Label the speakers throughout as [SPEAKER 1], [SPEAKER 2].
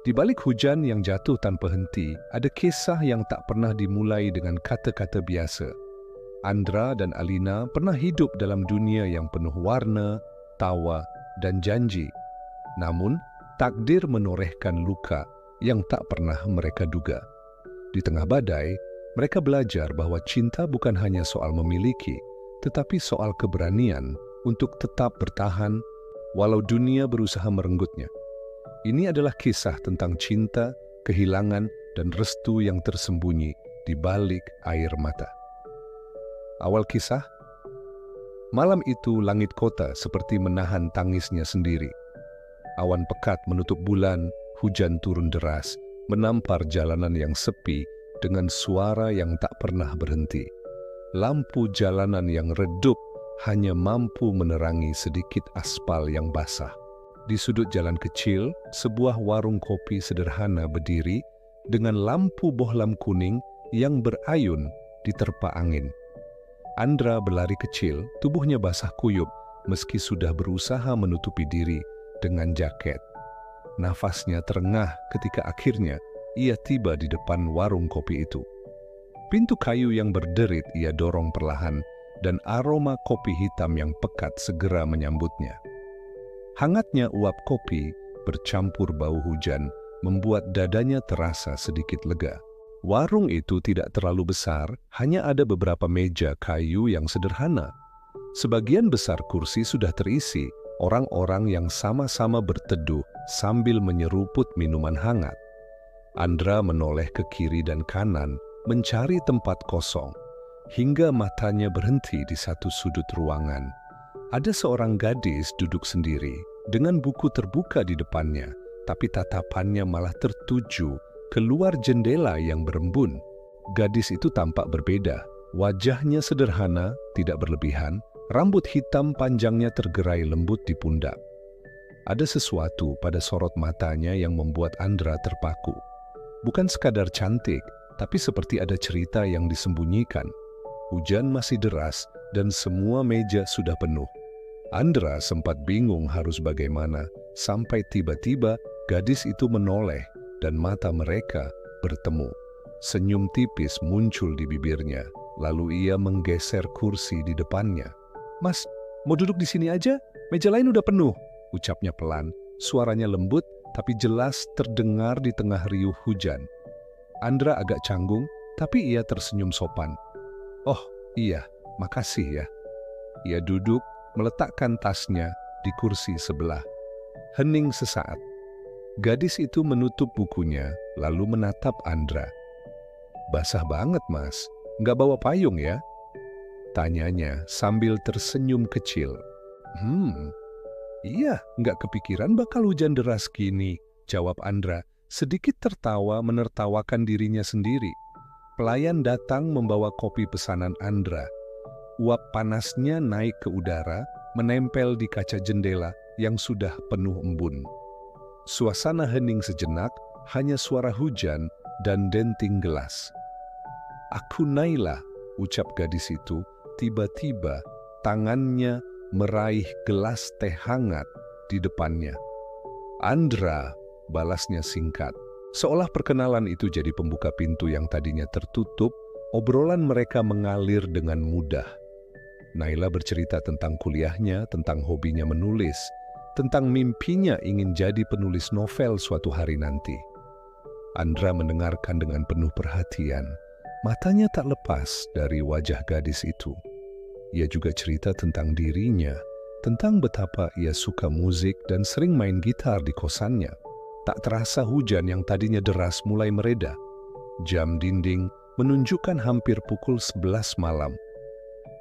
[SPEAKER 1] Di balik hujan yang jatuh tanpa henti, ada kisah yang tak pernah dimulai dengan kata-kata biasa. Andra dan Alina pernah hidup dalam dunia yang penuh warna, tawa, dan janji. Namun, takdir menorehkan luka yang tak pernah mereka duga. Di tengah badai, mereka belajar bahwa cinta bukan hanya soal memiliki, tetapi soal keberanian untuk tetap bertahan walau dunia berusaha merenggutnya. Ini adalah kisah tentang cinta, kehilangan, dan restu yang tersembunyi di balik air mata. Awal kisah, malam itu langit kota seperti menahan tangisnya sendiri. Awan pekat menutup bulan, hujan turun deras, menampar jalanan yang sepi dengan suara yang tak pernah berhenti. Lampu jalanan yang redup hanya mampu menerangi sedikit aspal yang basah. Di sudut jalan kecil, sebuah warung kopi sederhana berdiri dengan lampu bohlam kuning yang berayun diterpa angin. Andra berlari kecil, tubuhnya basah kuyup meski sudah berusaha menutupi diri dengan jaket. Nafasnya terengah ketika akhirnya ia tiba di depan warung kopi itu. Pintu kayu yang berderit ia dorong perlahan dan aroma kopi hitam yang pekat segera menyambutnya. Hangatnya uap kopi bercampur bau hujan membuat dadanya terasa sedikit lega. Warung itu tidak terlalu besar, hanya ada beberapa meja kayu yang sederhana. Sebagian besar kursi sudah terisi, orang-orang yang sama-sama berteduh sambil menyeruput minuman hangat. Andra menoleh ke kiri dan kanan, mencari tempat kosong, hingga matanya berhenti di satu sudut ruangan. Ada seorang gadis duduk sendiri, dengan buku terbuka di depannya, tapi tatapannya malah tertuju keluar jendela yang berembun. Gadis itu tampak berbeda. Wajahnya sederhana, tidak berlebihan, rambut hitam panjangnya tergerai lembut di pundak. Ada sesuatu pada sorot matanya yang membuat Andra terpaku. Bukan sekadar cantik, tapi seperti ada cerita yang disembunyikan. Hujan masih deras dan semua meja sudah penuh. Andra sempat bingung harus bagaimana, sampai tiba-tiba gadis itu menoleh dan mata mereka bertemu. Senyum tipis muncul di bibirnya, lalu ia menggeser kursi di depannya. "Mas, mau duduk di sini aja? Meja lain udah penuh," ucapnya pelan. Suaranya lembut, tapi jelas terdengar di tengah riuh hujan. Andra agak canggung, tapi ia tersenyum sopan. "Oh iya, makasih ya." Ia duduk, meletakkan tasnya di kursi sebelah. Hening sesaat. Gadis itu menutup bukunya, lalu menatap Andra. "Basah banget, Mas. Nggak bawa payung ya?" tanyanya sambil tersenyum kecil. Iya, nggak kepikiran bakal hujan deras gini," jawab Andra, sedikit tertawa menertawakan dirinya sendiri. Pelayan datang membawa kopi pesanan Andra. Uap panasnya naik ke udara, menempel di kaca jendela yang sudah penuh embun. Suasana hening sejenak, hanya suara hujan dan denting gelas. "Aku Naila," ucap gadis itu. Tiba-tiba tangannya meraih gelas teh hangat di depannya. "Andra," balasnya singkat. Seolah perkenalan itu jadi pembuka pintu yang tadinya tertutup, obrolan mereka mengalir dengan mudah. Naila bercerita tentang kuliahnya, tentang hobinya menulis, tentang mimpinya ingin jadi penulis novel suatu hari nanti. Andra mendengarkan dengan penuh perhatian. Matanya tak lepas dari wajah gadis itu. Ia juga cerita tentang dirinya, tentang betapa ia suka musik dan sering main gitar di kosannya. Tak terasa hujan yang tadinya deras mulai mereda. Jam dinding menunjukkan hampir pukul 11 malam.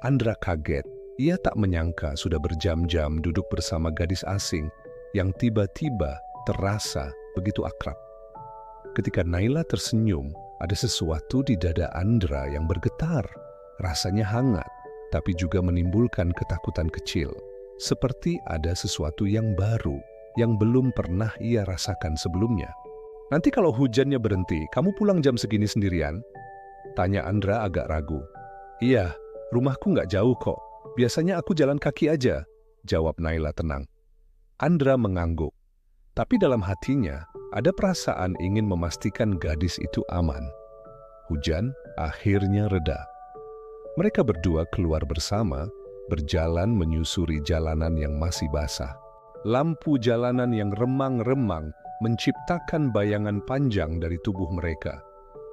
[SPEAKER 1] Andra kaget. Ia tak menyangka sudah berjam-jam duduk bersama gadis asing yang tiba-tiba terasa begitu akrab. Ketika Naila tersenyum, ada sesuatu di dada Andra yang bergetar. Rasanya hangat, tapi juga menimbulkan ketakutan kecil. Seperti ada sesuatu yang baru, yang belum pernah ia rasakan sebelumnya. "Nanti kalau hujannya berhenti, kamu pulang jam segini sendirian?" tanya Andra agak ragu. "Iya, rumahku nggak jauh kok. Biasanya aku jalan kaki aja," jawab Naila tenang. Andra mengangguk. Tapi dalam hatinya, Ada perasaan ingin memastikan gadis itu aman. Hujan akhirnya reda. Mereka berdua keluar bersama, berjalan menyusuri jalanan yang masih basah. Lampu jalanan yang remang-remang menciptakan bayangan panjang dari tubuh mereka.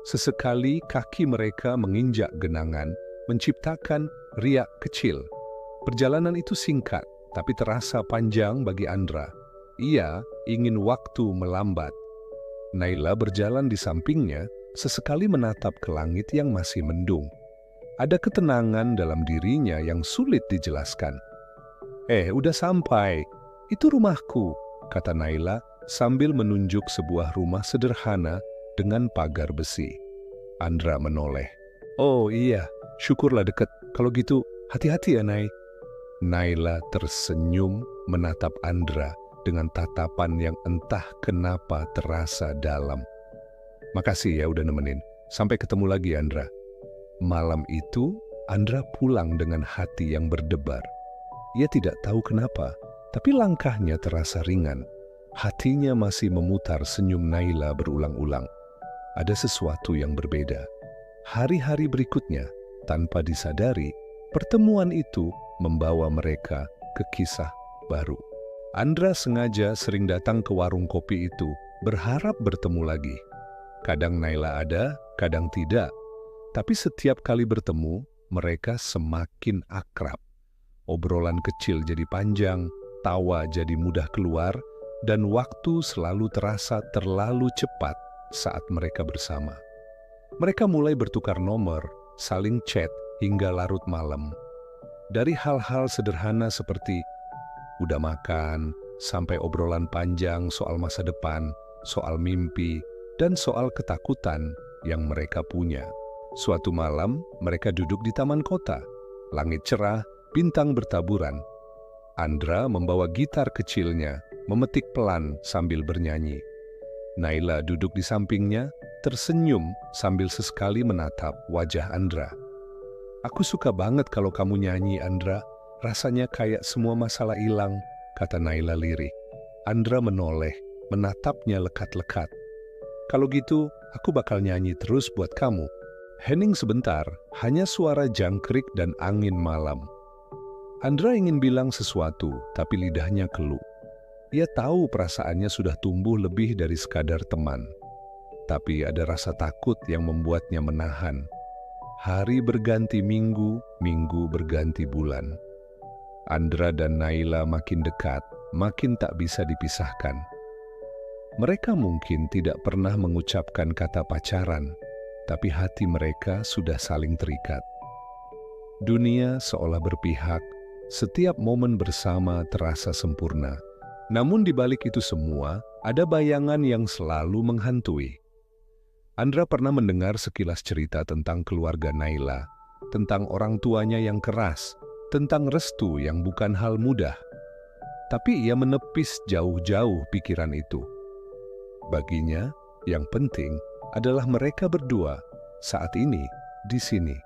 [SPEAKER 1] Sesekali kaki mereka menginjak genangan, menciptakan riak kecil. Perjalanan itu singkat, tapi terasa panjang bagi Andra. Ia ingin waktu melambat. Naila berjalan di sampingnya, sesekali menatap ke langit yang masih mendung. Ada ketenangan dalam dirinya yang sulit dijelaskan. Udah sampai. Itu rumahku, kata Naila sambil menunjuk sebuah rumah sederhana dengan pagar besi. Andra menoleh. Oh iya, syukurlah deket. Kalau gitu, hati-hati ya, Nay. Naila tersenyum menatap Andra dengan tatapan yang entah kenapa terasa dalam. Makasih ya udah nemenin. Sampai ketemu lagi, Andra. Malam itu, Andra pulang dengan hati yang berdebar. Ia tidak tahu kenapa, tapi langkahnya terasa ringan. Hatinya masih memutar senyum Naila berulang-ulang. Ada sesuatu yang berbeda. Hari-hari berikutnya, tanpa disadari, pertemuan itu membawa mereka ke kisah baru. Andra sengaja sering datang ke warung kopi itu, berharap bertemu lagi. Kadang Naila ada, kadang tidak. Tapi setiap kali bertemu, mereka semakin akrab. Obrolan kecil jadi panjang, tawa jadi mudah keluar, dan waktu selalu terasa terlalu cepat saat mereka bersama. Mereka mulai bertukar nomor, saling chat hingga larut malam. Dari hal-hal sederhana seperti udah makan, sampai obrolan panjang soal masa depan, soal mimpi, dan soal ketakutan yang mereka punya. Suatu malam, mereka duduk di taman kota. Langit cerah, bintang bertaburan. Andra membawa gitar kecilnya, memetik pelan sambil bernyanyi. Naila duduk di sampingnya, tersenyum sambil sesekali menatap wajah Andra. Aku suka banget kalau kamu nyanyi, Andra. Rasanya kayak semua masalah hilang, kata Naila lirik. Andra menoleh, menatapnya lekat-lekat. Kalau gitu, aku bakal nyanyi terus buat kamu. Hening sebentar, hanya suara jangkrik dan angin malam. Andra ingin bilang sesuatu, tapi lidahnya keluh. Ia tahu perasaannya sudah tumbuh lebih dari sekadar teman. Tapi ada rasa takut yang membuatnya menahan. Hari berganti minggu, minggu berganti bulan. Andra dan Naila makin dekat, makin tak bisa dipisahkan. Mereka mungkin tidak pernah mengucapkan kata pacaran, tapi hati mereka sudah saling terikat. Dunia seolah berpihak, setiap momen bersama terasa sempurna. Namun di balik itu semua, ada bayangan yang selalu menghantui. Andra pernah mendengar sekilas cerita tentang keluarga Naila, tentang orang tuanya yang keras, tentang restu yang bukan hal mudah. Tapi ia menepis jauh-jauh pikiran itu. Baginya, yang penting adalah mereka berdua saat ini di sini.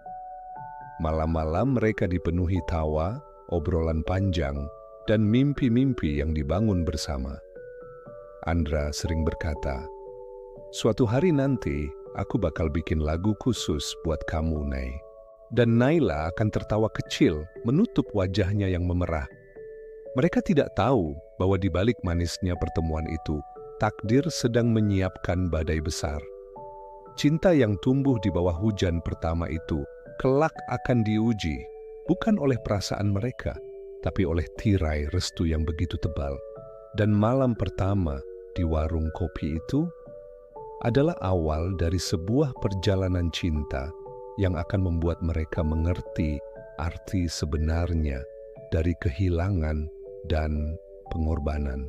[SPEAKER 1] Malam-malam mereka dipenuhi tawa, obrolan panjang, dan mimpi-mimpi yang dibangun bersama. Andra sering berkata, suatu hari nanti aku bakal bikin lagu khusus buat kamu, Nay. Dan Naila akan tertawa kecil menutup wajahnya yang memerah. Mereka tidak tahu bahwa di balik manisnya pertemuan itu, takdir sedang menyiapkan badai besar. Cinta yang tumbuh di bawah hujan pertama itu kelak akan diuji, bukan oleh perasaan mereka, tapi oleh tirai restu yang begitu tebal. Dan malam pertama di warung kopi itu adalah awal dari sebuah perjalanan cinta yang akan membuat mereka mengerti arti sebenarnya dari kehilangan dan pengorbanan.